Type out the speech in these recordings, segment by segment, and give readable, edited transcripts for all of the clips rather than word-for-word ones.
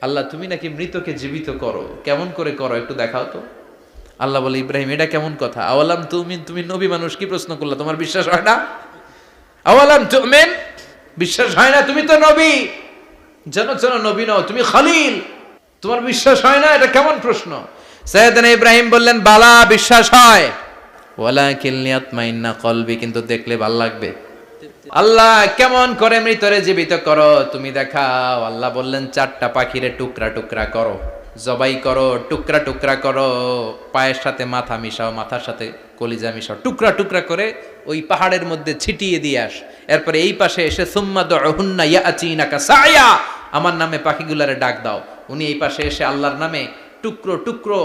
আল্লাহ তুমি নাকি মৃতকে জীবিত করো, কেমন করে করো একটু দেখাও তো। আল্লাহ বলে, ইব্রাহিম এটা কেমন কথা? আওয়ালাম তুমিন, তুমি নবী মানুষ কি প্রশ্ন করলা, তোমার বিশ্বাস হয় না? আওয়ালাম তুমিন, বিশ্বাস হয় না? তুমি তো নবী, জানো নবী নও, তুমি খলিল, তোমার বিশ্বাস হয় না? এটা কেমন প্রশ্ন? সাইয়েদনা ইব্রাহিম বললেন, বালা বিশ্বাস হয়, ওয়ালাকিন লিয়াতমাইন্না কলবি, কিন্তু দেখলে ভাল লাগবে। আল্লাহ কেমন করে মৃতরে জীবিত করো তুমি দেখাও। আল্লাহ বললেন, 4টা পাখিরে টুকরা টুকরা করো, জবাই করো, টুকরা টুকরা করো, পায়ের সাথে মাথা মিশাও, মাথার সাথে কলিজা মিশাও, টুকরা টুকরা করে ওই পাহাড়ের মধ্যে ছিটিয়ে দিয়ে আস। এরপরে এই পাশে এসে সুম্মা দুহুন্না ইয়াতিনাকা সায়া, আমার নামে পাখিগুলারে ডাক দাও। উনি এই পাশে এসে আল্লাহর নামে টুকরো টুকরো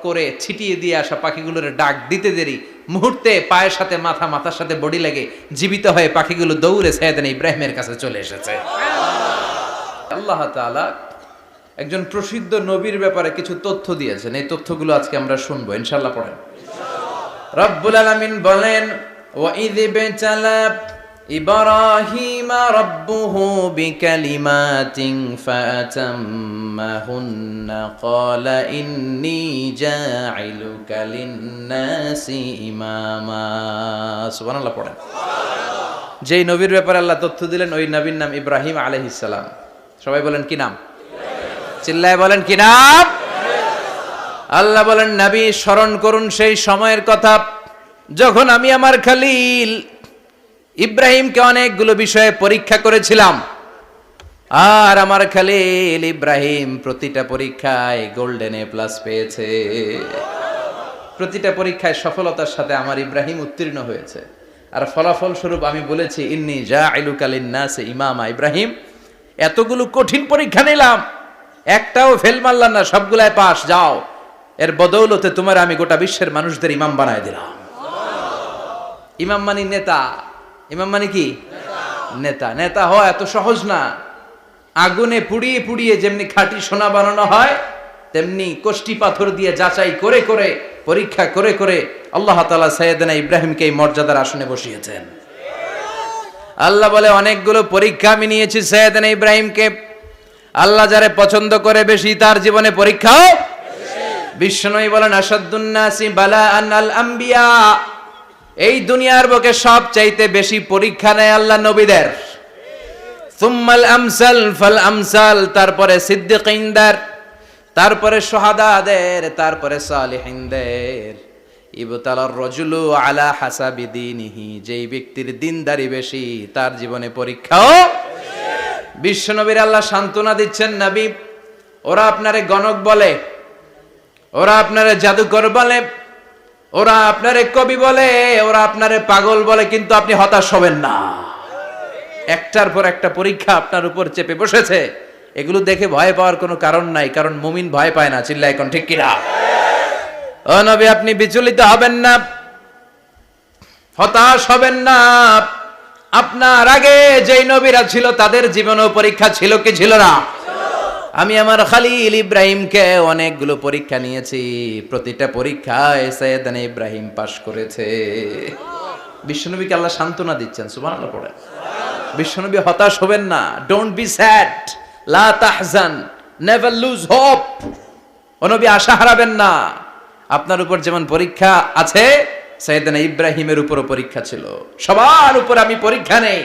করে ছিটিয়ে দিয়ে আসা পাখিগুলোর ডাক দিতে দেরি, মুহূর্তে পায়ের সাথে মাথা, মাথার সাথে বডি লেগে জীবিত হয়ে পাখিগুলো দৌড়ে সাইয়েদনা ইব্রাহিমের কাছে চলে এসেছে। আল্লাহ তাআলা একজন প্রসিদ্ধ নবীর ব্যাপারে কিছু তথ্য দিয়েছেন, এই তথ্যগুলো আজকে আমরা শুনবো ইনশাআল্লাহ। পড়েন। রব্বুল আলামিন বলেন, ওয়া ইয ইবতালা ইব্রাহিমা রাব্বুহু বিকালিমাতিন ফাআতাম্মাহুন্না ক্বালা ইন্নী জাঈলুকা লিন-নাসি ইমামা। সুবহানাল্লাহ পড়েন। যেই নবীর ব্যাপারে আল্লাহ তথ্য দিলেন ওই নবীর নাম ইব্রাহিম আলাইহিস সালাম। সবাই বলেন কি নাম? চিল্লায় বলেন কি নাম? আল্লাহ বলেন, নবী স্মরণ করুন সেই সময়ের কথা যখন আমি আমার খলিল ইব্রাহিমকে অনেকগুলো বিষয়ে পরীক্ষা করেছিলাম, আর আমার খলিল ইব্রাহিম প্রতিটা পরীক্ষায় গোল্ডেন এ প্লাস পেয়েছে। প্রতিটা পরীক্ষায় সফলতার সাথে আমার ইব্রাহিম উত্তীর্ণ হয়েছে। আর ফলাফল স্বরূপ আমি বলেছি, ইন্নী জাঈলুকা লিন-নাসি ইমামা। ইব্রাহিম, এতগুলো কঠিন পরীক্ষা নিলাম, একটাও ফেল মারলাম না, সবগুলাই পাস, যাও। এর বদৌলতে তোমার আমি গোটা বিশ্বের মানুষদের ইমাম বানায় দিলাম। ইমাম মানে নেতা। ইমাম মানে কি? নেতা। নেতা হওয়া এত সহজ না। আগুনে পুড়িয়ে পুড়িয়ে যেমনি খাঁটি সোনা বানানো হয়, তেমনি কষ্টি পাথর দিয়ে যাচাই করে করে, পরীক্ষা করে করে আল্লাহ তাআলা সাইয়েদনা ইব্রাহিমকে এই মর্যাদার আসনে বসিয়েছেন। আল্লাহ বলে, অনেকগুলো পরীক্ষা আমি নিয়েছি সাইয়েদনা ইব্রাহিমকে। আল্লাহ যারে পছন্দ করে বেশি, তার জীবনে পরীক্ষাও বিশ্বনবী বলেন, আসাদ্দুন নাসি বালাআন আল আম্বিয়া। এই দুনিয়ার বুকে সব চাইতে বেশি পরীক্ষা নেয় আল্লাহ নবীদের। সুম্মাল আমসাল ফাল আমসাল, তারপরে সিদ্দিকিনদের, তারপরে শুহাদাদের, তারপরে সালিহিনদের। ইবতালার রাজুলু আলা হাসাবি দীনিহি, যেই ব্যক্তির দিনদারি বেশি তার জীবনে পরীক্ষাও। বিশ্বনবীর আল্লাহ সান্ত্বনা দিচ্ছেন, নবী ওরা আপনারে গণক বলে, ওরা আপনারে জাদুকর বলে, ওরা আপনারে কবি বলে, ওরা আপনারে পাগল বলে, কিন্তু আপনি হতাশ হবেন না। একটার পর একটা পরীক্ষা আপনার উপর চেপে বসেছে, এগুলো দেখে ভয় পাওয়ার কোনো কারণ নাই, কারণ মুমিন ভয় পায় না। চিল্লায় এখন ঠিক কিনা? ও নবী, আপনি বিচলিত হবেন না, হতাশ হবেন না। আপনার আগে যেই নবীরা ছিল তাদের জীবনেও পরীক্ষা ছিল কি ছিল না? আমি আমার খলিল ইব্রাহিমকে অনেকগুলো পরীক্ষা নিয়েছি, প্রতিটা পরীক্ষায় সাইয়েদনা ইব্রাহিম পাশ করেছে। বিশ্বনবীকে আল্লাহ সান্ত্বনা দিচ্ছেন। সুবহানাল্লাহ পড়ে। বিশ্বনবী হতাশ হবেন না। ডোন্ট বি স্যাড, লা তাহজান, নেভার লুজ হোপ। ও নবী আশা হারাবেন না। আপনার উপর যেমন পরীক্ষা আছে, সাইয়েদনা ইব্রাহিমের উপরও পরীক্ষা ছিল। সবার উপর আমি পরীক্ষা নেই।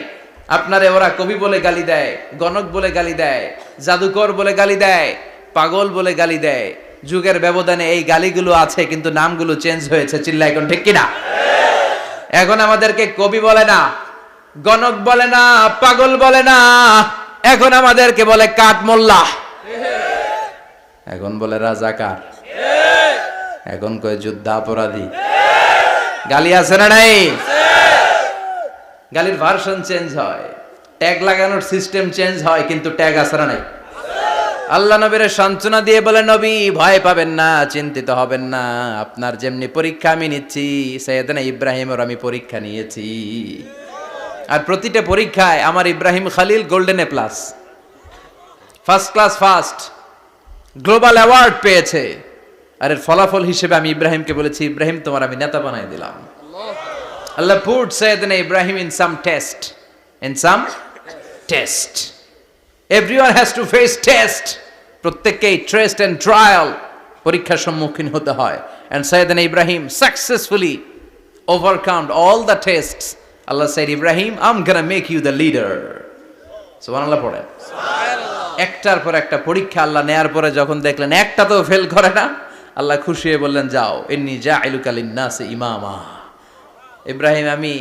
আপনারে ওরা কবি বলে গালি দেয়, গণক বলে গালি দেয়, জাদুকর বলে গালি দেয়, পাগল বলে গালি দেয়। যুগের ব্যবধানে এই গালিগুলো আছে, কিন্তু নামগুলো চেঞ্জ হয়েছে। চিল্লা এখন ঠিক কিনা? এখন আমাদেরকে কবি বলে না, গণক বলে না, পাগল বলে না, এখন আমাদেরকে বলে কাঠ মোল্লা, এখন বলে রাজাকার, এখন কয় যুদ্ধাপরাধী। গালি আছে না নাই? গালির ভার্সন চেঞ্জ হয়, ট্যাগ লাগানোর সিস্টেম চেঞ্জ হয়, কিন্তু ট্যাগ আছে না নাই? আল্লাহ নবীর সান্ত্বনা দিয়ে বলে, নবী ভয় পাবেন না, চিন্তিত হবেন না। আপনার যেমনি পরীক্ষা আমি নিচ্ছি, সাইয়েদনা ইব্রাহিমের আমি পরীক্ষা নিয়েছি। আর প্রতিটা পরীক্ষায় আমার Ibrahim Khalil golden A plus, first class first, global award পেয়েছে। আর এর ফলাফল হিসেবে আমি ইব্রাহিমকে বলেছি, ইব্রাহিম তোমার আমি নেতা বানাই দিলাম। Allah put Sayyidina Ibrahim in some test. In some test. Everyone has to face test. প্রত্যেককেই টেস্ট এন্ড ট্রায়াল, পরীক্ষার সম্মুখীন হতে হয়। এন্ড সাইয়েদনা ইব্রাহিম successfully overcome all the tests. Allah said, Ibrahim, I'm gonna make you the leader. সুবহানাল্লাহ পড়েন। একটার পর একটা পরীক্ষা আল্লাহ নেয়ার পরে যখন দেখলেন একটা তো ফেল করে না, আল্লাহ খুশি হয়ে বললেন, যাও, ইন্নী জাইলুকা লিন-নাসি ইমামা। ইব্রাহিম, আমি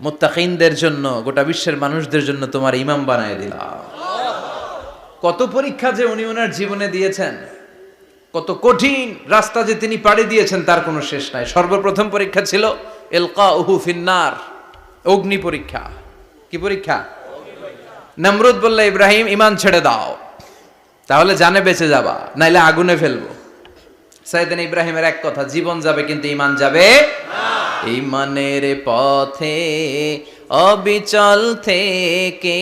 মুত্তাকিনদের জন্য, গোটা বিশ্বের মানুষদের জন্য তোমার ইমাম বানায় দিলাম। কত পরীক্ষা যে উনি ওনার জীবনে দিয়েছেন, কত কঠিন রাস্তা যে তিনি পাড়ি দিয়েছেন তার কোনো শেষ নাই। সর্বপ্রথম পরীক্ষা ছিল ইলকাউহু ফিন্নার, অগ্নি পরীক্ষা। কি পরীক্ষা? নমরুদ বলল, ইব্রাহিম ঈমান ছেড়ে দাও, তাহলে জানে বেঁচে যাবা, নাইলে আগুনে ফেলবো। সাইয়েদনা ইব্রাহিমের এক কথা, জীবন যাবে কিন্তু ঈমান যাবে না। ঈমানের পথে অবিচল থেকে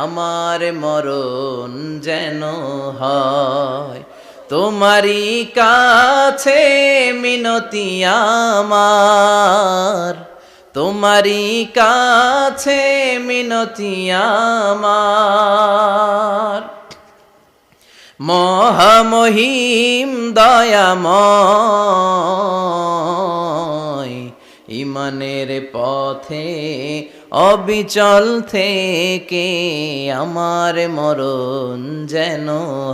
আমার মরণ যেন হয়, তোমারই কাছে মিনতি আমার, তোমারই কাছে মিনতি আমার। মহামহিম দয়াময়, ঈমানের পথে অবিচল থেকে আমার মরণ যেন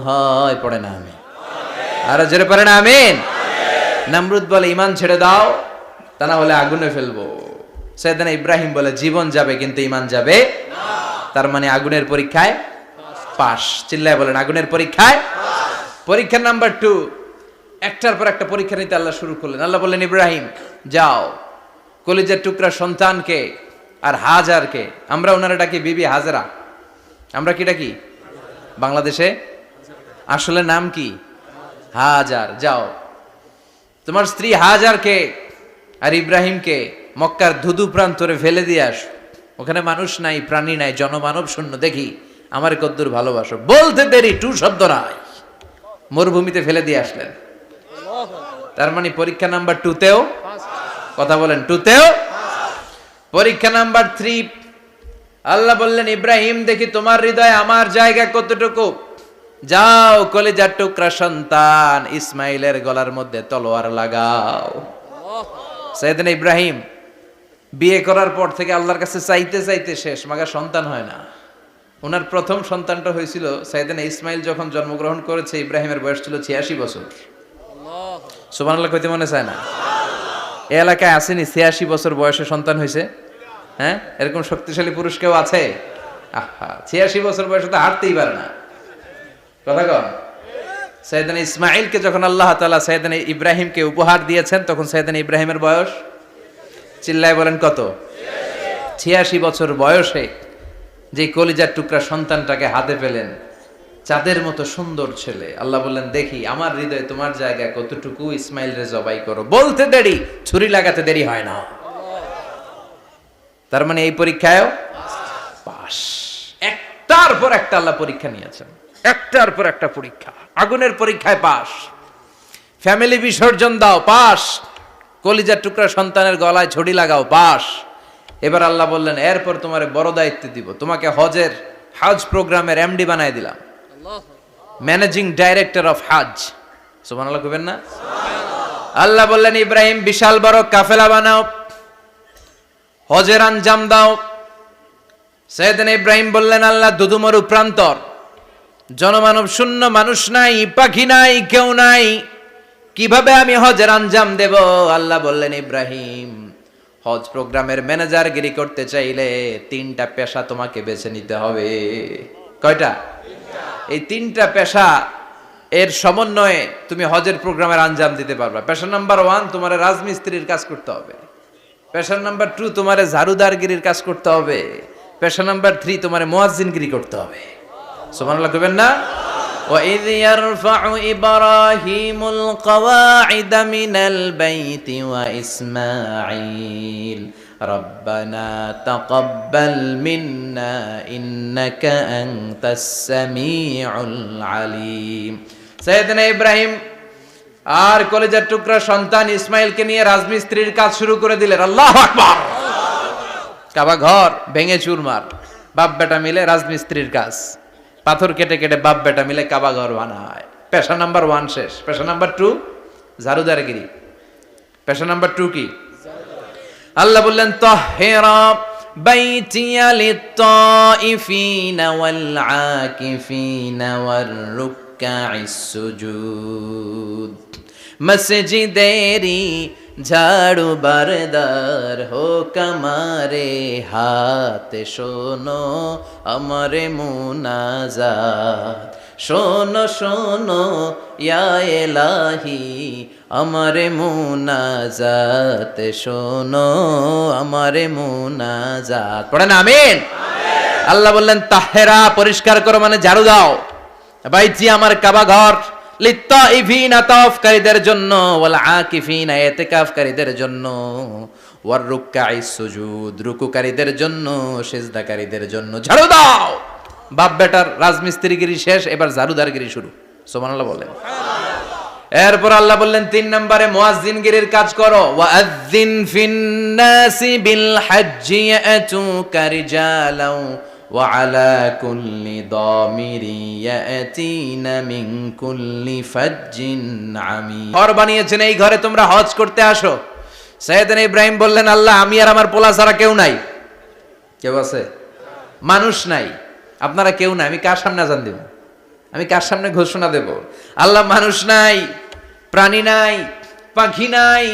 হয়। পড়ে না আমি আর জোরে পড়ে না আমিন। নমরুদ বলে, ঈমান ছেড়ে দাও, তা না হলে আগুনে ফেলবো। সাইয়েদনা ইব্রাহিম বলে, জীবন যাবে কিন্তু ঈমান যাবে না। তার মানে আগুনের পরীক্ষায় পাস। চিল্লায় বলেন, আগুনের পরীক্ষায় পরীক্ষা নাম্বার 2। একটার পর একটা পরীক্ষা নিতে আল্লাহ শুরু করলেন। আল্লাহ বললেন, ইব্রাহিম যাও, কলিজার টুকরা সন্তানকে আর হাজারকে, আমরা ওনারা ডাকি বিবি হাজরা, আমরা কি ডাকি বাংলাদেশে, আসলে নাম কি হাজার, যাও তোমার স্ত্রী হাজারকে আর ইব্রাহিমকে মক্কার ধুধু প্রান্তরে ফেলে দিয়ে আস। ওখানে মানুষ নাই, প্রাণী নাই, জনমানব শূন্য, দেখি আমার কদ্দুর ভালোবাসো। বলতে দেরি, টু শব্দ নাই, মরুভূমিতে ফেলে দিয়ে আসলেন। তার মানে পরীক্ষা নাম্বার 2তেও, কথা বলেন, 2তেও। পরীক্ষা নাম্বার 3, আল্লাহ বললেন, ইব্রাহিম দেখি তোমার হৃদয়ে আমার জায়গা কতটুকু, যাও কলিজার টুকরা সন্তান ইসমাইলের গলার মধ্যে তলোয়ার লাগাও। সাইয়েদনা ইব্রাহিম বিয়ে করার পর থেকে আল্লাহর কাছে চাইতে চাইতে শেষ, মাগা সন্তান হয় না। ওনার প্রথম সন্তানটা হয়েছিল সাইয়েদনা ইসমাইল যখন জন্মগ্রহণ করেছে, ইব্রাহিমের বয়স ছিল 86 বছর। সুবহানাল্লাহ কইতে মনে চায় না? এই এলাকায় আসেনি 86 বছর বয়সে সন্তান হয়েছে? হ্যাঁ, এরকম শক্তিশালী পুরুষ কেউ আছে? আহা, 86 বছর বয়সে তো হাঁটতেই পারে না। কথা কন। সাইয়েদনা ইসমাইলকে যখন আল্লাহ তাআলা সাইয়েদনা ইব্রাহিমকে উপহার দিয়েছেন, তখন সাইয়েদনা ইব্রাহিমের বয়স, চিল্লায় বলেন কত? 86 বছর বয়সে যে কলিজার টুকরা সন্তানটাকে হাতে পেলেন, চাঁদের মতো সুন্দর ছেলে। আল্লাহ বললেন, দেখি আমার হৃদয়ে তোমার জায়গা কতটুকু, ইসমাইল রে জবাই করো। বলতে দেরি, ছুরি লাগাতে দেরি হয় না। তার মানে এই পরীক্ষায়ও পাস। একটার পর একটা আল্লাহ পরীক্ষা নিয়েছেন, একটার পর একটা পরীক্ষা। আগুনের পরীক্ষায় পাস, ফ্যামিলি বিসর্জন দাও, পাস, কলিজার টুকরা সন্তানের গলায় ছড়ি লাগাও, পাস। এবার আল্লাহ বললেন, এরপর তোমার বড় দায়িত্ব দিব, তোমাকে হজ প্রোগ্রামের এমডি বানায় দিলাম, ম্যানেজিং ডাইরেক্টর অফ হজ। সুবহানাল্লাহ কইবেন না? আল্লাহ বললেন, ইব্রাহিম বিশাল বড় কাফেলা বানাও, হজের আঞ্জাম দাও। সাইয়েদনা ইব্রাহিম বললেন, আল্লাহ দুদুমরু প্রান্তর, জনমানব শূন্য, মানুষ নাই, পাখি নাই, কেউ নাই, কিভাবে আমি হজের আঞ্জাম দেব? আল্লাহ বললেন, ইব্রাহিম হজ প্রোগ্রামের ম্যানেজারগিরি করতে চাইলে 3টা পেশা তোমাকে বেছে নিতে হবে। কয়টা? এই 3টা পেশা এর সমন্বয়ে তুমি হজের প্রোগ্রামের আঞ্জাম দিতে পারবা। পেশা নাম্বার 1, তোমার রাজমিস্ত্রির কাজ করতে হবে। পেশা নাম্বার 2, তোমার ঝাড়ুদারগিরির কাজ করতে হবে। পেশা নাম্বার 3, তোমার মুয়াজ্জিনগিরি করতে হবে। সুবহানাল্লাহ কইবেন না? وَإِذْ يَرْفَعُ إِبْرَاهِيمُ الْقَوَاعِدَ مِنَ الْبَيْتِ وَإِسْمَاعِيلُ رَبَّنَا تَقَبَّلْ مِنَّا إِنَّكَ أَنْتَ السَّمِيعُ الْعَلِيمُ। সাইয়েদনা ইব্রাহিম আর কলিজার টুকরা সন্তান ইসমাইলকে নিয়ে রাজমিস্ত্রির কাজ শুরু করে দিলেন। আল্লাহু আকবার! কাবা ঘর ভেঙে চুরমার, বাপ বেটা মিলে রাজমিস্ত্রির কাজ। পাথর কেটে কেটে বাপ বেটা মিলে কাবা ঘর বানায়। পেশা নাম্বার 1 শেষ। পেশা নাম্বার 2 ঝাড়ুদারগিরি। পেশা নাম্বার 2 কি? আল্লাহ বললেন তাহহিরা বাইতিয়া লিত-তাইফিনা ওয়াল আকিফিনা ওয়ার রুকআইস সুজুদ। মসজিদেরি ঝাড়ু বারদার হোক আমারে হাত, শোনো আমারে মুনাজাত। শোনো শোনো ইয়া ইলাহি আমারে মুনাজাত, শোনো আমারে মুনাজাত। পড়েন আমিন। আল্লাহ বললেন তাহেরা পরিষ্কার করো মানে ঝাড়ু দাও, বাইতি আমার কাবা ঘর, লিত্তাইফিনা তাওয়াফকারীদের জন্য, ওয়াল আকিফিনা ইতিকাফকারীদের জন্য, ওয়ার রুকআইস সুজুদ রুকুকারীদের জন্য, সিজদাকারীদের জন্য ঝাড়ু দাও। বাপ বেটার রাজমিস্ত্রিগিরি শেষ, এবার ঝাড়ুদারগিরি শুরু। সুবহানাল্লাহ বলেন। এরপর আল্লাহ বললেন 3 নম্বরে মুয়াজ্জিনগিরির কাজ করো। ওয়াআযিন ফিন-নাসি বিল হজ্জি ইয়াতুকা রিজালাও ওয়া আলা কুল্লি দামিরি ইয়াতিনা মিন কুল্লি ফাজ্জিন আমিক। ঘর বানিয়েছেন, এই ঘরে তোমরা হজ করতে আসো। সাইয়েদনা ইব্রাহিম বললেন আল্লাহ আমি আর আমার পোলা ছাড়া কেউ নাই। কেউ আছে? মানুষ নাই, আপনারা কেউ নাই, আমি কার সামনে আযান দেব? আমি কার সামনে ঘোষণা দেব? আল্লাহ মানুষ নাই, প্রাণী নাই, পাখি নাই,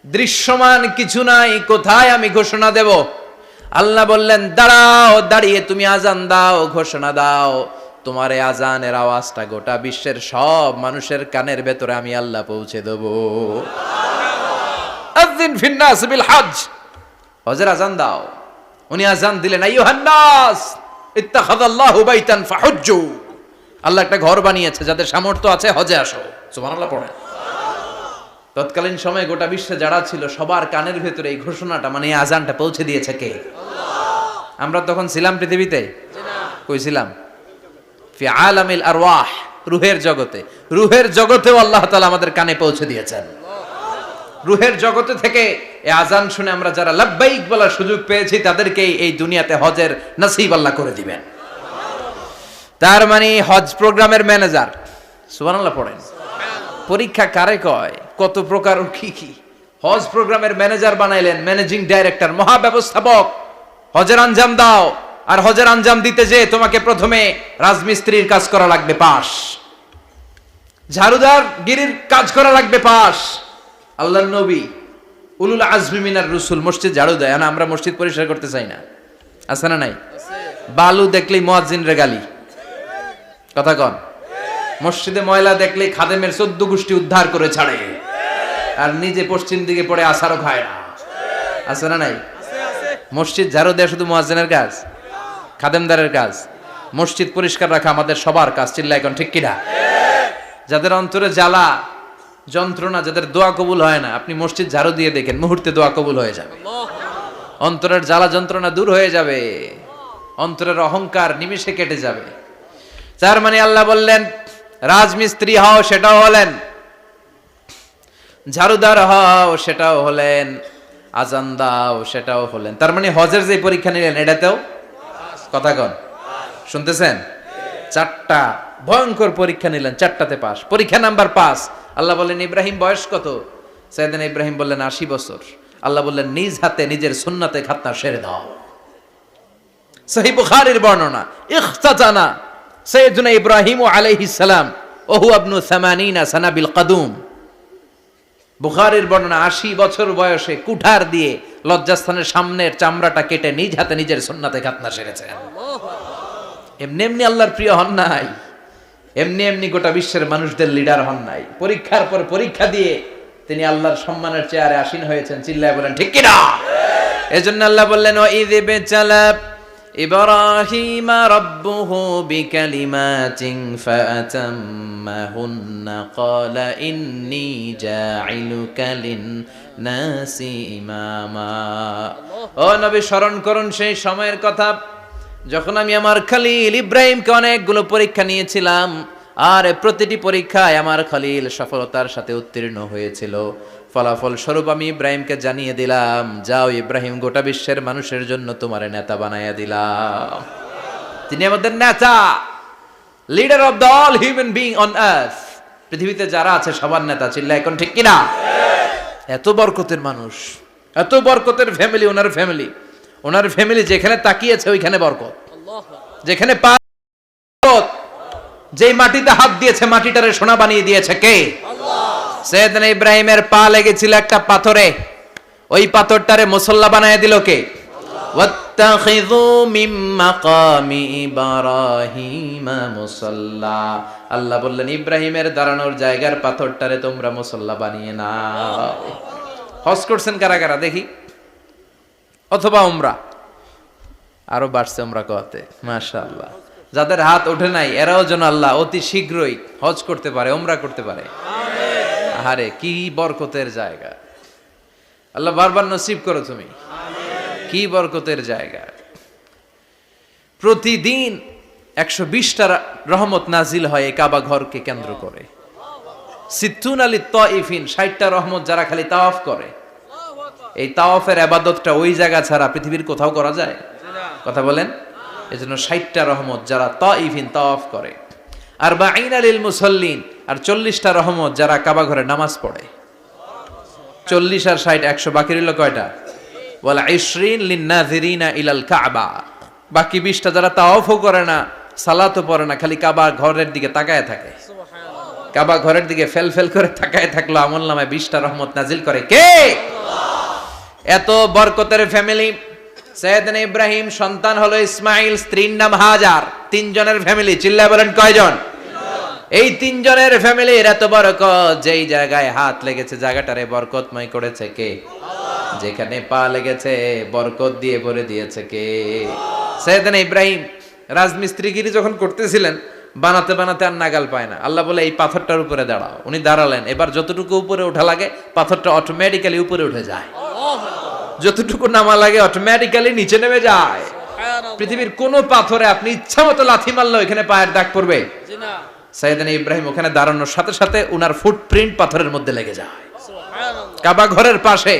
দৃশ্যমান কিছু নাই, কোথায় আমি ঘোষণা দেব? আল্লাহ বললেন দাঁড়াও, দাঁড়িয়ে তুমি আজান দাও, ঘোষণা দাও। তোমার এই আজানের আওয়াজটা গোটা বিশ্বের সব মানুষের কানের ভেতরে আমি আল্লাহ পৌঁছে দেব। আযিন ফিন-নাস বিল হজ, হজের আজান দাও। উনি আজান দিলেন আইয়ুহান নাস ইত্তাখাযাল্লাহু বাইতান ফাহুজ্জু। আল্লাহ একটা ঘর বানিয়েছে, যাদের সামর্থ্য আছে হজে আসো। সুবহানাল্লাহ পড়েন। তৎকালীন সময়ে গোটা বিশ্বে যারা ছিল সবার কানের ভেতরে এই ঘোষণাটা মানে এই আজানটা পৌঁছে দিয়েছে কে? আল্লাহ। আমরা তখন ছিলাম পৃথিবীতে? কই ছিলাম? ফি আলামিল আরওয়াহ, রূহের জগতে। রূহের জগতেও আল্লাহ তাআলা আমাদের কানে পৌঁছে দিয়েছেন। রূহের জগতে থেকে এই আজান শুনে আমরা যারা লাব্বাইক বলার সুযোগ পেয়েছি তাদেরকে এই দুনিয়াতে হজের নসিব আল্লাহ করে দিবেন। তার মানে হজ প্রোগ্রামের ম্যানেজার। সুবহানাল্লাহ পড়েন। পরীক্ষা কারে কয়? কত প্রকার কি কি। হজ প্রোগ্রামের ম্যানেজার বানাইলেন, ম্যানেজিং ডাইরেক্টর, মহাব্যবস্থাপক। হজের আঞ্জাম দাও, আর হজের আঞ্জাম দিতে যে তোমাকে প্রথমে রাজমিস্ত্রির কাজ করা লাগবে পাস, ঝাড়ুদার গিরির কাজ করা লাগবে পাস। আল্লাহর নবী উলুল আজমি মিনার রসুল মসজিদ ঝাড়ু দেয় না, আমরা মসজিদ পরিষ্কার করতে চাই না, আছে না নাই? বালু দেখলেই মুয়াজ্জিনরে গালি, কথা কন। মসজিদে ময়লা দেখলেই খাদেমের 14 গোষ্ঠী উদ্ধার করে ছাড়ে, আর নিজে পশ্চিম দিকে পড়ে আসারও খায় না, আছে না নাই? মসজিদ ঝাড়ু দেয়া শুধু মুয়াজ্জিনের কাজ? খাদেমদারের কাজ? মসজিদ পরিষ্কার রাখা আমাদের সবার কাজ। চিল্লা এখন ঠিক কিনা? যাদের অন্তরে জ্বালা যন্ত্রণা, যাদের দোয়া কবুল হয় না, আপনি মসজিদ ঝাড়ু দিয়ে দেখেন মুহূর্তে দোয়া কবুল হয়ে যাবে। অন্তরের জ্বালা যন্ত্রণা দূর হয়ে যাবে, অন্তরের অহংকার নিমিষে কেটে যাবে। তার মানে আল্লাহ বললেন রাজমিস্ত্রি হও, সেটাও হলেন, ঝাড়ুদার হও, সেটাও হলেন, আজান দাও, সেটাও হলেন। তার মানে হজের যে পরীক্ষা নিলেন এটাতেও কথা কন, শুনতেছেন? 4টা ভয়ঙ্কর পরীক্ষা নিলেন, 4টাতে পাস। পরীক্ষা নাম্বার 5। আল্লাহ বললেন ইব্রাহিম বয়স কত? সাইয়েদনা ইব্রাহিম বললেন 80 বছর। আল্লাহ বললেন নিজ হাতে নিজের সুন্নাতে খাতনা সেরে দাও। সহিহ বুখারীর বর্ণনা, ইখতাতানা সাইয়েদনা ইব্রাহিম আলাইহিস সালাম ওহু ইবনু 80 সানা বিল কদুম। বুখারীর বর্ণনা 80 বছর বয়সে কুঠার দিয়ে লজ্জাস্থানের সামনের চামড়াটা কেটে নিজ হাতে নিজের সুন্নাতে খাতনা সেরেছেন। এমনি এমনি আল্লাহর প্রিয় হন নাই, এমনি এমনি গোটা বিশ্বের মানুষদের লিডার হন নাই। পরীক্ষার পর পরীক্ষা দিয়ে তিনি আল্লাহর সম্মানের চেয়ারে আসীন হয়েছেন। চিল্লায় বলেন ঠিক কিনা? এজন্য আল্লাহ বললেন ওয়াইয ইবতালা ইব্রাহিমা রাব্বুহু বিকালিমাতিন ফাআতাম্মাহুন্না ক্বালা ইন্নী জাঈলুকা লিন-নাসি ইমামা। ও নবী, স্মরণ করুন সেই সময়ের কথা যখন আমি আমার খলিল ইব্রাহিমকে অনেকগুলো পরীক্ষা নিয়েছিলাম, আর প্রতিটি পরীক্ষায় আমার খলিল সফলতার সাথে উত্তীর্ণ হয়েছিল। ফলাফল স্বরূপ আমি ইব্রাহিমকে জানিয়ে দিলাম, যাও ইব্রাহিম, গোটা বিশ্বের মানুষের জন্য তোমার নেতা বানাইয়া দিলাম। তিনি আমাদের নেতা, leader of the all human being on earth. পৃথিবীতে যারা আছে সবার নেতা, চিল্লায় এখন ঠিক কিনা? এত বরকতের মানুষ, এত বরকতের ফ্যামিলি, ওনার ফ্যামিলি যেখানে তাকিয়েছে ওইখানে বরকত, যেখানে পা, যেই মাটিতে হাত দিয়েছে মাটিটারে সোনা বানিয়ে দিয়েছে কে? সাইয়েদনা ইব্রাহিমের পা লেগেছিল একটা পাথরে, ওই পাথরটারে মুসল্লা বানায় দিল কে? ওয়াত্তাখিযু মিন মাকামি ইব্রাহিমা মুসাল্লা। আল্লাহ বললেন ইব্রাহিমের দাঁড়ানোর জায়গার পাথরটারে তোমরা মুসল্লা বানিয়ে নাও। হজ করছেন কারা কারা দেখি, অথবা উমরা, আরো বাড়ছে উমরা করতে, মাশাআল্লাহ। যাদের হাত ওঠে নাই এরাও যেন আল্লাহ অতি শীঘ্রই হজ করতে পারে, উমরা করতে পারে। আহারে কি বরকতের জায়গা, আল্লাহ বারবার নসিব করো তুমি। কি বরকতের জায়গা, প্রতিদিন 120টা রহমত নাজিল হয় এই কাবা ঘরকে কেন্দ্র করে। সিত্তুন আলী তাইফিন, 60টা রহমত যারা খালি তাওয়াফ করে। এই তাওয়াফের ইবাদতটা ওই জায়গা ছাড়া পৃথিবীর কোথাও করা যায়? কথা বলেন। এজন্য 60টা রহমত যারা তাইফিন তাওয়াফ করে, আর 40 লিল মুসাল্লিন, আর 40টা রহমত যারা কাবা ঘরে নামাজ পড়ে। 40 আর 60 100, বাকি রইল কয়টা? ওয়াল 20 লিন নাযিরিনা ইলাল কাবা। বাকি 20টা যারা তাওয়াফও করে না, সালাতও পড়ে না, খালি কাবা ঘরের দিকে তাকায় থাকে। কাবা ঘরের দিকে ফেল ফেল করে তাকায় থাকলো, আমলনামায় 20টা রহমত নাজিল করে কে? এত বরকতের ফ্যামিলি। সাইয়েদনা ইব্রাহিম সন্তান হলো ইসমাইল, স্ত্রীর নাম হাজার। 3 জনের ফ্যামিলি, চিল্লায় বলেন কয়জন? এই 3 জনের ফ্যামিলির এত বরকত, যেই জায়গায় হাত লেগেছে জায়গাটারে বরকতময় করেছে কে? যেখানে পা লেগেছে বরকত দিয়ে ভরে দিয়েছে কে? সাইয়েদনা ইব্রাহিম রাজমিস্ত্রিগিরি যখন করতেছিলেন, বানাতে বানাতে আর নাগাল পায় না। আল্লাহ বলে এই পাথরটার উপরে দাঁড়াও। উনি দাঁড়ালেন, এবার যতটুকু উপরে ওঠা লাগে পাথরটা অটোমেটিক্যালি উপরে উঠে যায়, যতটুকু নামা লাগে অটোমেটিক্যালি নিচে নেমে যায়। পৃথিবীর কোন পাথরে আপনি ইচ্ছা মতো লাথি মারলে এখানে পায়ের দাগ পড়বে? সাইয়েদনা ইব্রাহিম ওখানে দাঁড়ানোর সাথে সাথে উনার ফুটপ্রিন্ট পাথরের মধ্যে লেগে যায়। কাবা ঘরের পাশে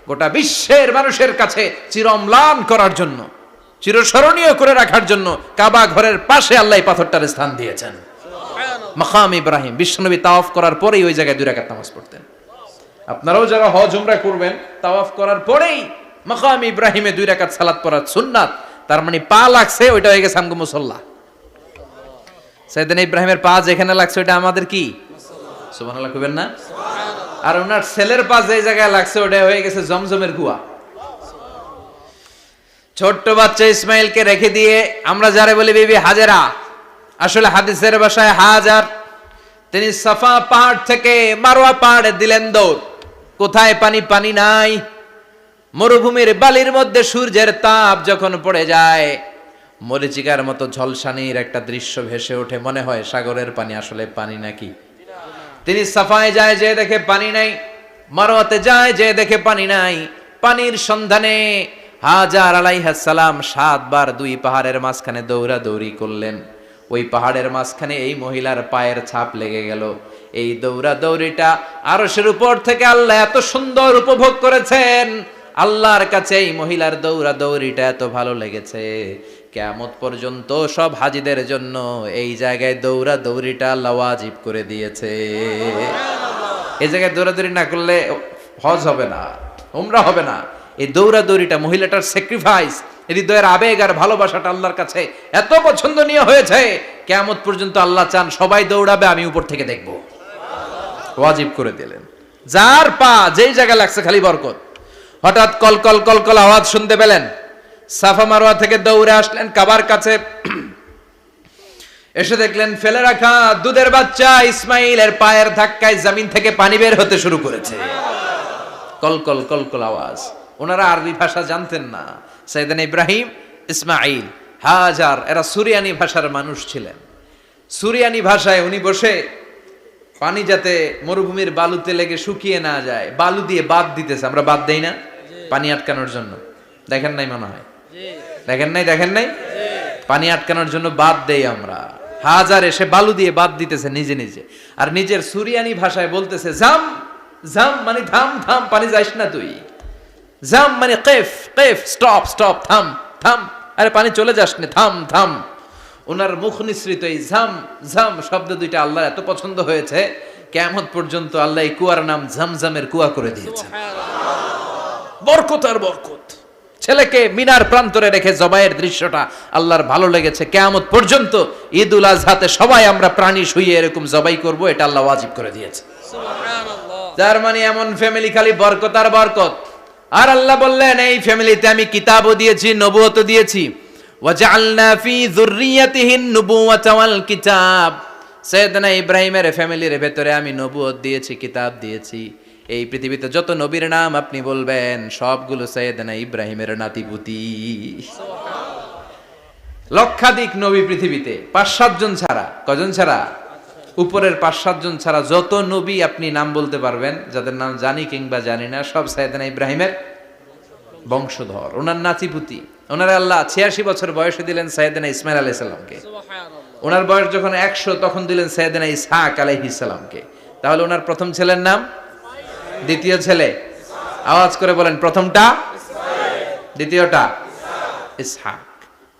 গোটা বিশ্বের মানুষের কাছে চিরম্লান করার জন্য, চিরস্মরণীয় করে রাখার জন্য কাবা ঘরের পাশে আল্লাহ এই পাথরটার স্থান দিয়েছেন। মাকাম ইব্রাহিম। বিশ্বনবী তাওয়াফ করার পরেই ওই জায়গায় 2 রাকাত নামাজ পড়তেন। আপনারাও যারা হজ উমরা করবেন, তাওয়াফ করার পরেই মাকাম ইব্রাহিমে 2 রাকাত সালাত পড়া সুন্নাত। তার মানে পা লাগছে, ওইটা হয়ে গেছে আমগো মুসাল্লা। সাইয়েদনা ইব্রাহিমের পা যেখানে লাগছে ওইটা আমাদের কি? সুবহানাল্লাহ কইবেন না? আর ওনার ছেলের পা যে জায়গায় লাগছে ওটা হয়ে গেছে জমজমের কুয়া। ছোট্ট বাচ্চা ইসমাইলকে রেখে দিয়ে আমরা যারা বলি বিবি হাজেরা, আসলে হাদিসের ভাষায় হাজার, তিনি সাফা পাহাড় থেকে মারওয়া পাহাড়ে দিলেন দৌড়। কোথায় পানি? পানি নাই। মরুভূমির বালির মধ্যে সূর্যের তাপ যখন পড়ে যায়, মরিচিকার মতো ঝলসানির একটা দৃশ্য ভেসে ওঠে, মনে হয় সাগরের পানি, আসলে পানি নাকি। তিনি সাফায় যায়, যে দেখে পানি নাই। মারওয়াতে যায়, যে দেখে পানি নাই। পানির সন্ধানে হাজার আলাইহিস সালাম 7 বার 2 পাহাড়ের মাঝখানে দৌড়াদৌড়ি করলেন। ওই পাহাড়ের মাঝখানে এই মহিলার পায়ের ছাপ লেগে গেল। এই দৌড়াদৌড়িটা আরশের উপর থেকে আল্লাহ এত সুন্দর উপভোগ করেছেন। আল্লাহর কাছে এই মহিলার দৌড়াদৌড়িটা এত ভালো লেগেছে, কিয়ামত পর্যন্ত সব হাজীদের জন্য এই জায়গায় দৌড়াদৌড়িটা আল্লাহ ওয়াজিব করে দিয়েছে। এই জায়গায় দৌড়াদৌড়ি না করলে হজ হবে না, উমরা হবে না। এই দৌড়াদৌড়িটা, মহিলাটার স্যাক্রিফাইস, হৃদয়ের আবেগ আর ভালোবাসাটা আল্লাহর কাছে এত পছন্দনীয় হয়েছে, কিয়ামত পর্যন্ত আল্লাহ চান সবাই দৌড়াবে, আমি উপর থেকে দেখব। ওয়াজিব করে দিলেন। যার পা যেই জায়গায় লাগছে খালি বরকত। হঠাৎ কলকল কলকল আওয়াজ শুনতে পেলেন। সাফা মারওয়া থেকে দৌড়ে আসলেন কাবার কাছে। এসে দেখলেন ফেলে রাখা দুধের বাচ্চা ইসমাইলের পায়ের ধাক্কায় জমিন থেকে পানি বের হতে শুরু করেছে। কলকল কলকল আওয়াজ। ওনারা আরবি ভাষা জানতেন না। সাইয়েদনা ইব্রাহিম, ইসমাইল, হাজার এরা সুরিয়ানি ভাষার মানুষ ছিলেন। সুরিয়ানি ভাষায় উনি বসে পানি যাতে মরুভূমির বালুতে লেগে শুকিয়ে না যায়, বালু দিয়ে বাঁধ দিতেছে। আমরা বাঁধ দেই না পানি আটকানোর জন্য? দেখেন নাই মনে হয়? দেখেন নাই? পানি আটকানোর জন্য বাঁধ দেই আমরা। হাজার এসে বালু দিয়ে বাঁধ দিতেছে নিজে নিজে, আর নিজের সুরিয়ানি ভাষায় বলতেছে জাম জাম, মানে থাম থাম, পানি যাইস না তুই। জাম মানে কেফ কেফ, স্টপ স্টপ, থাম থাম, আরে পানি চলে যাস না, থাম থাম। ওনার মুখ নিঃসৃত এই ঝাম ঝাম শব্দ দুইটা আল্লাহর এত পছন্দ হয়েছে, কিয়ামত পর্যন্ত আল্লাহ এই কুয়ার নাম ঝমঝমের কুয়া করে দিয়েছেন। বরকত আর বরকত। ছেলেকে মিনার প্রান্তরে রেখে জবাইয়ের দৃশ্যটা আল্লাহর ভালো লেগেছে। কিয়ামত পর্যন্ত ঈদুল আজহাতে সবাই আমরা প্রাণী শুইয়ে এরকম জবাই করব, এটা আল্লাহ ওয়াজিব করে দিয়েছে। যার মানে এমন ফ্যামিলি খালি বরকত আর বরকত। আর আল্লাহ বললেন এই ফ্যামিলিতে আমি কিতাবও দিয়েছি, নবুয়তও দিয়েছি। ওয়াজআলনা ফি যুররিয়াতিহিন নুবুওয়াতা ওয়াল কিতাব। সাইয়েদনা ইব্রাহিমের ফ্যামিলির ভেতরে আমি নবুয়ত দিয়েছি, কিতাব দিয়েছি। এই পৃথিবীতে যত নবীর নাম আপনি বলবেন সবগুলো সাইয়েদনা ইব্রাহিমের নাতিপুতি। লক্ষাধিক নবী পৃথিবীতে, 5-7 জন ছাড়া। কজন ছাড়া? উপরের 5-7 জন ছাড়া যত নবী আপনি নাম বলতে পারবেন, যাদের নাম জানি কিংবা জানি না, সব সাইয়েদনা ইব্রাহিমের বংশধর, ওনার নাতিপুতি। ওনারা আল্লাহ 86 বছর বয়সে দিলেন সাইয়েদনা ইসমাইল আলাইহিস সালামকে। ওনার বয়স যখন 100 তখন দিলেন সাইয়েদনা ইসহাক আলাইহিস সালামকে। তাহলে ওনার প্রথম ছেলের নাম, দ্বিতীয় ছেলে, আওয়াজ করে বলেন, প্রথমটা দ্বিতীয়টা ইসহাক।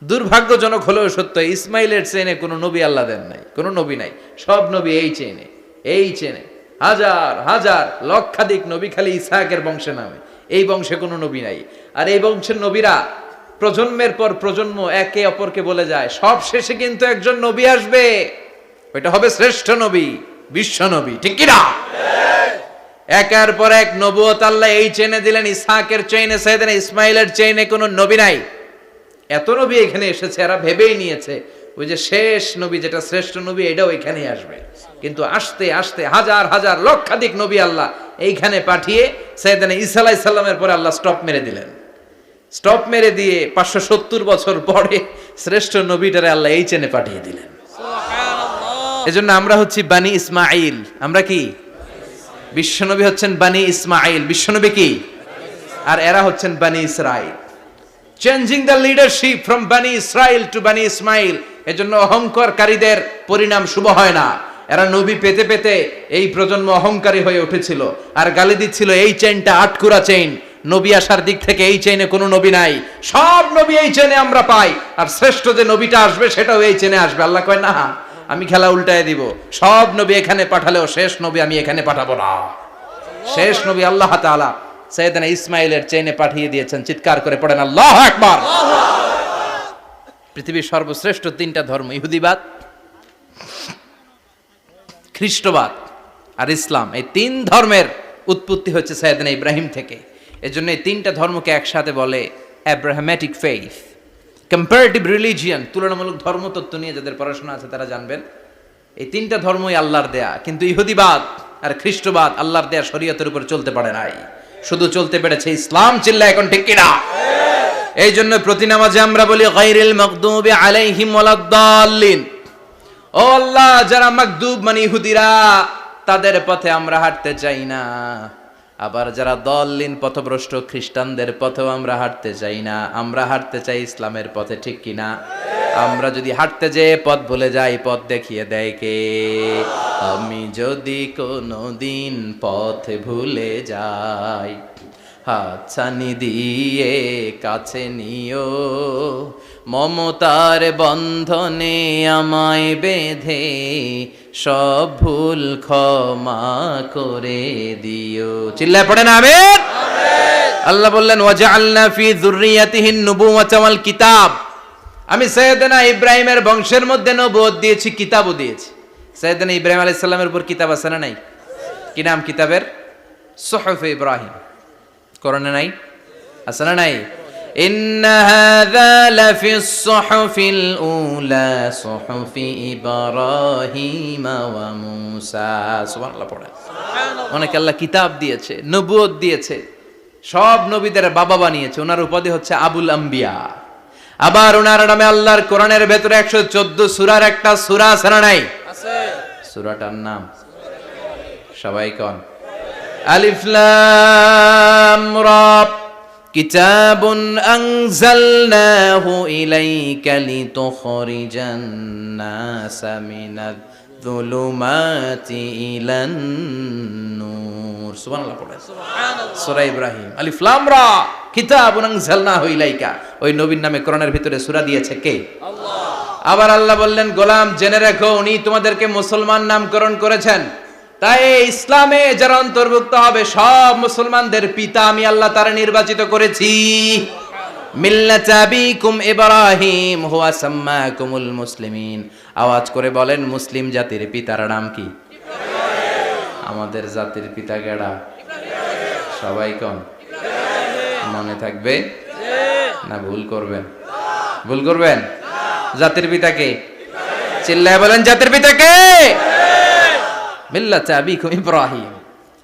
দুর্ভাগ্যজনক হলেও সত্য, ইসমাইলের চেনে কোনো নবী আল্লাহ দেন নাই, কোনো নবী নাই। সব নবী এই চেনে, এই চেনে। হাজার হাজার লক্ষাধিক নবী খালি ইসহাকের বংশে নামে, এই বংশে কোনো নবী নাই। আর এই বংশের নবীরা প্রজন্মের পর প্রজন্ম একে অপরকে বলে যায়, সব শেষে কিন্তু একজন নবী আসবে, ওইটা হবে শ্রেষ্ঠ নবী, বিশ্ব নবী। ঠিক কি না? একের পর এক নবুয়ত আল্লাহ এই চেনে দিলেন। ইসহাকের চেইনে, সাইয়েদনা ইসমাইলের চেইনে কোনো নবী নাই। এত নবী এখানে এসেছে, এরা ভেবেই নিয়েছে ওই যে শেষ নবী যেটা শ্রেষ্ঠ নবী এটাও এখানেই আসবে। কিন্তু আস্তে আস্তে হাজার হাজার লক্ষাধিক নবী আল্লাহ এইখানে পাঠিয়ে সাইয়েদনা ঈসা আলাইহিস সালামের পরে আল্লাহ স্টপ মেরে দিলেন। স্টপ মেরে দিয়ে 570 বছর পরে শ্রেষ্ঠ নবীটারে আল্লাহ এই চেনে পাঠিয়ে দিলেন। এজন্য আমরা হচ্ছি বানি ইসমাইল। আমরা কি? বিশ্বনবী হচ্ছেন বানি ইসমাইল। বিশ্বনবী কি? আর এরা হচ্ছেন বানি Israil. Changing the leadership from বানি ইসরাইল টু বানি ইসমাইল। এজন্য অহংকারকারীদের পরিণাম শুভ হয় না। এরা নবী পেতে পেতে এই প্রজন্ম অহংকারী হয়ে উঠেছিল আর গালি দিচ্ছিল এই চেইনটা আটকুরা চেইন, নবী আসার দিক থেকে এই চেইনে কোনো নবী নাই, সব নবী এই চেইনে আমরা পাই, আর শ্রেষ্ঠ যে নবীটা আসবে সেটাও এই চেইনে আসবে। আল্লাহ কয় না, আমি খেলা উল্টায় দিব, সব নবী এখানে পাঠালেও শেষ নবী আমি এখানে পাঠাবো না। শেষ নবী আল্লাহ তাআলা সাইয়েদনা ইসমাইলের চেইনে পাঠিয়ে দিয়েছেন। চিৎকার করে পড়েন আল্লাহু আকবার। পৃথিবীর সর্বশ্রেষ্ঠ 3টা ধর্ম, ইহুদিবাদ, খ্রিস্টবাদ আর ইসলাম, এই 3 ধর্মের উৎপত্তি হচ্ছে সাইয়েদনা ইব্রাহিম থেকে। এজন্য এই 3টা ধর্মকে একসাথে বলে অ্যাব্রাহামেটিক ফেইথ, কম্পারেটিভ রিলিজিয়ন। তুলনামূলক ধর্মতত্ত্ব নিয়ে যাদের পড়াশোনা আছে তারা জানবেন এই 3টা ধর্মই আল্লাহর দেয়া। কিন্তু ইহুদিবাদ আর খ্রিস্টবাদ আল্লাহর দেয়া শরীয়তের উপর চলতে পারে নাই, শুধু চলতে পেরেছে ইসলাম। চিল্লা এখন ঠিক কিনা? এই জন্য প্রতি নামাজে আমরা বলি গায়রিল মাগদুবি আলাইহিম ওয়ালাদ-দাল্লিন। ও আল্লাহ, যারা মাগদুব মানে ইহুদিরা, তাদের পথে আমরা হাঁটতে চাই না। আবার যারা দল্লিন পথভ্রষ্ট খ্রিস্টানদের পথেও আমরা হাঁটতে চাই না, আমরা হাঁটতে চাই ইসলামের পথে। ঠিক কিনা? আমরা যদি হাঁটতে যেয়ে পথ ভুলে যাই, পথ দেখিয়ে দেয় কে? আমি যদি কোনোদিন পথ ভুলে যাই, হাতছানি দিয়ে কাছে নিও, মমতার বন্ধনে আমায় বেঁধে সব ভুল ক্ষমা করে দিও। চিল্লায় পড়েন আমিন। আল্লাহ বললেন ওয়াজআলনা ফি যুররিয়াতিহিন নুবুওয়াতা ওয়াল কিতাব। আমি সাইয়েদনা ইব্রাহিমের বংশের মধ্যে নবুয়ত দিয়েছি, কিতাবও দিয়েছি। সাইয়েদনা ইব্রাহিম আলাইহিস সালামের উপর কিতাব আছে না নাই? কি নাম কিতাবের? সুহুফ ইব্রাহিম। কোরআনে নাই? আছে না নাই? ইন্না হাযা লাফিস সুহুফিল উলা সুহুফি ইব্রাহিম ওয়া মূসা। সুবহানাল্লাহ পড়ে। অনেক আল্লাহ কিতাব দিয়েছে, নবুয়ত দিয়েছে, সব নবীদের বাবা বানিয়েছে। ওনার উপাধি হচ্ছে আবুল আম্বিয়া। আবার ওনার নামে আল্লাহর কোরআনের ভেতরে 114 সূরার একটা সূরা আছে না নাই? আছে। সূরাটার নাম সবাই কোন? আলিফ লাম রা। কিতাবুন আনজালনাহু ইলাইকা লিতুখরিজান নাসা মিনাজ যুলুমাতি ইলান নূর। সুবহানাল্লাহ পড়ে। সুবহানাল্লাহ। সূরা ইব্রাহিম। আলিফ লাম রা। কিতাবুন আনজালনাহু ইলাইকা। ওই নবীর নামে কোরআনের ভিতরে সূরা দিয়েছে কে? আল্লাহ। আবার আল্লাহ বললেন, গোলাম জেনে রাখো উনি তোমাদেরকে মুসলমান নামকরণ করেছেন, তাই ইসলামে যারা অন্তর্ভুক্ত হবে সব মুসলমানদের পিতা আমি আল্লাহ তারা নির্বাচিত করেছি। মিল্লাতা আবিকুম ইব্রাহিম হুয়া সাম্মাকুমুল মুসলিমিন। আওয়াজ করে বলেন, মুসলিম জাতির পিতার নাম কি? আমাদের জাতির পিতা গেড়া সবাই কোন? মনে থাকবে না ভুল করবেন? ভুল করবেন? জাতির পিতাকে চিল্লায় বলেন, জাতির পিতাকে। মিল্লাতা আবিকুম ইব্রাহিম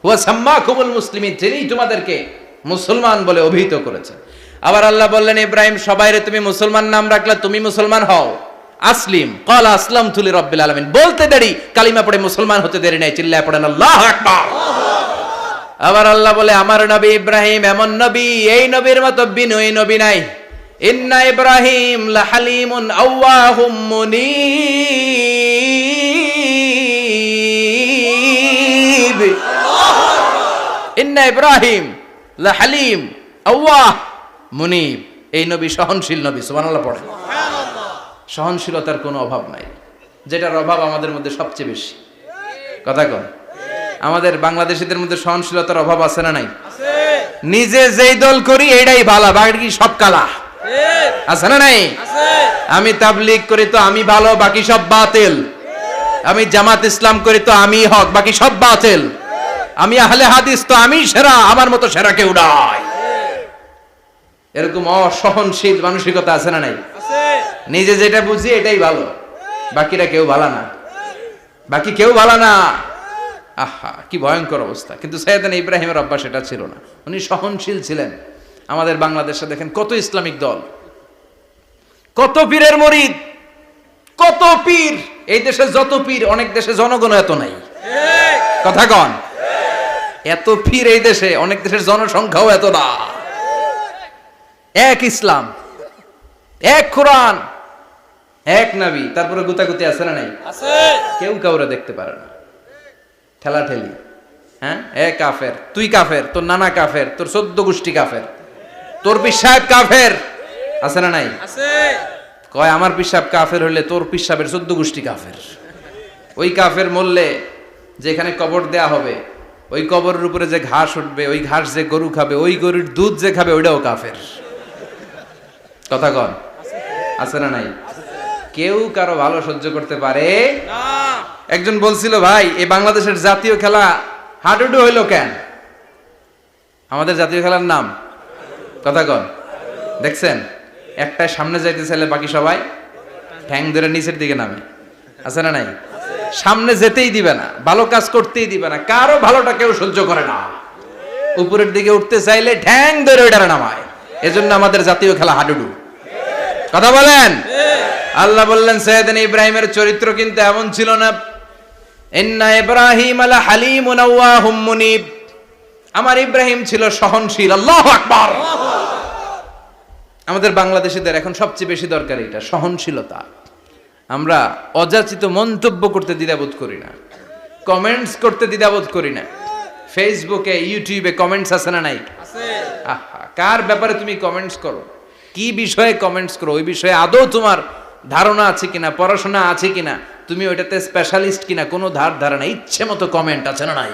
হুয়া সাম্মাকুমুল মুসলিমিন, যিনি তোমাদেরকে মুসলমান বলে অভিহিত করেছে। আবার আল্লাহ বললেন, ইব্রাহিম সবাইরে তুমি মুসলমান নাম রাখলা, তুমি মুসলমান হও। আসলিম ক্বালা আসলামতু লিরাব্বিল আলামিন, বলতে দেরি, কালিমা পড়ে মুসলমান হতে দেরি নাই, চিল্লায় পড়েন আল্লাহু আকবার। আবার আল্লাহ বলে, আমার নবী ইব্রাহিম এমন নবী, এই নবীর মতো বিনয়ী নবী নাই। ইন্না ইব্রাহিম লাহালিমুন আওয়াহুম মুনীব। ইন্না ইব্রাহিম লাহালিম আওয়াহ মুনীব, এই নবী সহনশীল নবী। সুবহানাল্লাহ পড়ে। সহনশীলতার কোনো অভাব নাই, যেটার অভাব আমাদের মধ্যে সবচেয়ে বেশি। কথা কন, আমাদের বাংলাদেশিদের মধ্যে সহনশীলতার অভাব আছে না নাই? নিজে যেই দল করি এটাই ভালো, বাকি সব কালা, আছে না নাই? আমি তাবলীগ করি তো আমি ভালো, বাকি সব বাতিল। আমি জামাত ইসলাম করি তো আমি হক, বাকি সব বাতিল। আমি আহলে হাদিস তো আমি সেরা, আমার মতো সেরা কেউ নাই। এরকম অসহনশীল মানসিকতা আছে না নাই? নিজে যেটা বুঝি এটাই ভালো, বাকিরা কেউ ভালো না, বাকি কেউ ভালো না। আহা, কি ভয়ঙ্কর অবস্থা। কিন্তু সাইয়েদনা ইব্রাহিমের অভ্যাস এটা ছিল না, উনি সহনশীল ছিলেন। আমাদের বাংলাদেশে দেখেন কত ইসলামিক দল, কত পীরের মুরিদ, কত পীর। এই দেশে যত পীর, অনেক দেশে জনগণ এত নাই। কথা কন, এত পীর এই দেশে, অনেক দেশের জনসংখ্যাও এত না। এক ইসলাম, এক কোরআন, এক নবী, তারপরে গুতাগুতি আছে না নাই? কেউ কাউরে দেখতে পারে না, ঠেলাঠেলি। হ্যাঁ, এ কাফের, তুই কাফের, তোর নানা কাফের, তোর 14 গোষ্ঠী কাফের, তোর পীর সাহেব কাফের, আছে না নাই? কয় আমার পীর সাহেব কাফের হইলে তোর পীর সাহেবের 14 গোষ্ঠী কাফের। ওই কাফের মরলে যেখানে কবর দেয়া হবে, ওই কবরের উপরে যে ঘাস উঠবে, ওই ঘাস যে গরু খাবে, ওই গরুর দুধ যে খাবে, ওইটাও কাফের। কথা কন, আছে না নাই? কেউ কারো ভালো সহ্য করতে পারে না। একজন বলছিল, ভাই এই বাংলাদেশের জাতীয় খেলা হাডুডু হইলো কেন? আমাদের জাতীয় খেলার নাম, কথা কন, দেখছেন? একটাই সামনে যাইতে চাইলে বাকি সবাই ঠ্যাং ধরে নিচের দিকে নামে, আছে না নাই? সামনে যেতেই দিবে না, ভালো কাজ করতেই দিবে না, কারো ভালোটা কেউ সহ্য করে না। উপরের দিকে উঠতে চাইলে ঠ্যাং ধরে ওইটারে নামায়। এজন্য আমাদের জাতীয় খেলা হাডুডু। কথা বলেন। আল্লাহ বললেন, সাইয়েদনা ইব্রাহিমের চরিত্র কিন্তু এমন ছিল না। ইন্না ইব্রাহিম লা হালিমুন আওয়াহুম মুনীব, আমার ইব্রাহিম ছিল সহনশীল। আল্লাহু আকবার। আমাদের বাংলাদেশিদের এখন সবচেয়ে বেশি দরকার এটা, সহনশীলতা। আমরা অযাচিত মন্তব্য করতে দ্বিধাবোধ করি না, কমেন্টস করতে দ্বিধাবোধ করি না। ফেসবুকে, ইউটিউবে কমেন্টস আছে না নাই? আহা, কার ব্যাপারে তুমি কমেন্টস করো, কি বিষয়ে কমেন্টস করো, ওই বিষয়ে আদৌ তোমার ধারণা আছে কিনা, পড়াশোনা আছে কিনা, তুমি ওইটাতে স্পেশালিস্ট কিনা, কোনো ধারণা। ইচ্ছে মতো কমেন্ট আছে না নাই?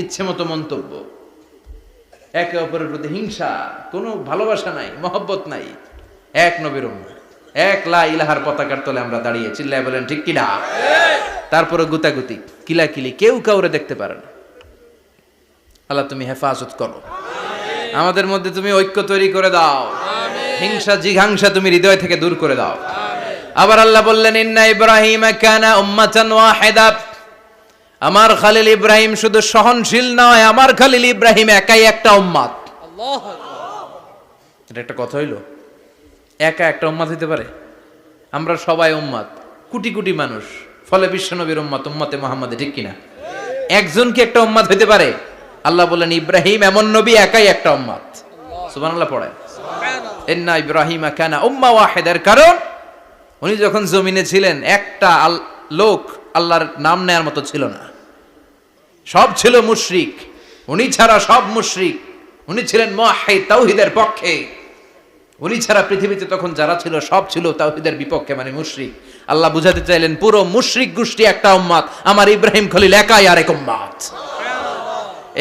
ইচ্ছে মতো মন্তব্য, একে অপরের প্রতি হিংসা, কোনো ভালোবাসা নাই, মহব্বত নাই। এক নবীর উম্মত, এক লা ইলাহার পতাকার তলে আমরা দাঁড়িয়ে, চিল্লায় বলেন ঠিক কিনা? তারপরে গুতাগুতি, কিলাকিলি, কেউ কাউরে দেখতে পারে না। আল্লাহ তুমি হেফাজত করো, আমাদের মধ্যে তুমি ঐক্য তৈরি করে দাও, হিংসা জিঘাংসা তুমি হৃদয় থেকে দূর করে দাও। আবার আল্লাহ বললেন, ইন্না ইব্রাহিম কানা উম্মাতান ওয়াহিদা, আমার খলিল ইব্রাহিম শুধু সহনশীল নয়, আমার খলিল ইব্রাহিম একাই একটা উম্মত। আল্লাহু আকবার। এটা একটা কথা হইলো? একা একটা উম্মত হইতে পারে? আমরা সবাই উম্মত, কোটি কোটি মানুষ, ফলে বিশ্বনবীর উম্মত, উম্মতে মুহাম্মাদে, ঠিক কিনা? একজন কি একটা উম্মত হইতে পারে? আল্লাহ বললেন, ইব্রাহিম এমন নবী, একাই একটা উম্মত। সুবহানাল্লাহ পড়ে। ইন্না ইব্রাহিম কানা উম্মাহ ওয়াহিদার, কারণ উনি যখন জমিনে ছিলেন একটা লোক আল্লাহর নাম নেয়ার মতো ছিল না, সব ছিল মুশরিক। উনি ছাড়া সব মুশরিক। উনি ছিলেন মুওয়াহহিদ, তাওহীদের পক্ষে। উনি ছাড়া পৃথিবীতে তখন যারা ছিল সব ছিল তাওহীদের বিপক্ষে, মানে মুশরিক। আল্লাহ বুঝাতে চাইলেন পুরো মুশরিক গোষ্ঠী একটা উম্মাত, আমার ইব্রাহিম খলিল একাই আরেক উম্মাত।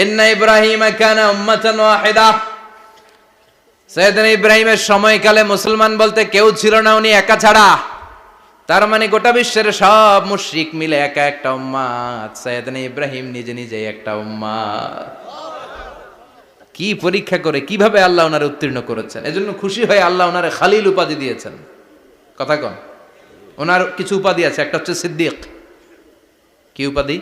ইন্না ইব্রাহিমা কানা উম্মাতান ওয়াহিদা। সাইয়েদনা ইব্রাহিমের সময়কালে মুসলমান বলতে কেউ ছিল না, উনি একা ছাড়া। তার মানে গোটা বিশ্বের সব মুশরিক মিলে একা একটা উম্মাত, সাইয়েদনা ইব্রাহিম নিজে নিজে একটা উম্মাত। কি পরীক্ষা করে কিভাবে আল্লাহ ওনারে উত্তীর্ণ করেছেন, এজন্য খুশি হয়ে আল্লাহ ওনারে খালিল উপাধি দিয়েছেন। কথা কন, ওনার কিছু উপাধি আছে, একটা হচ্ছে সিদ্দিক। কি উপাধি?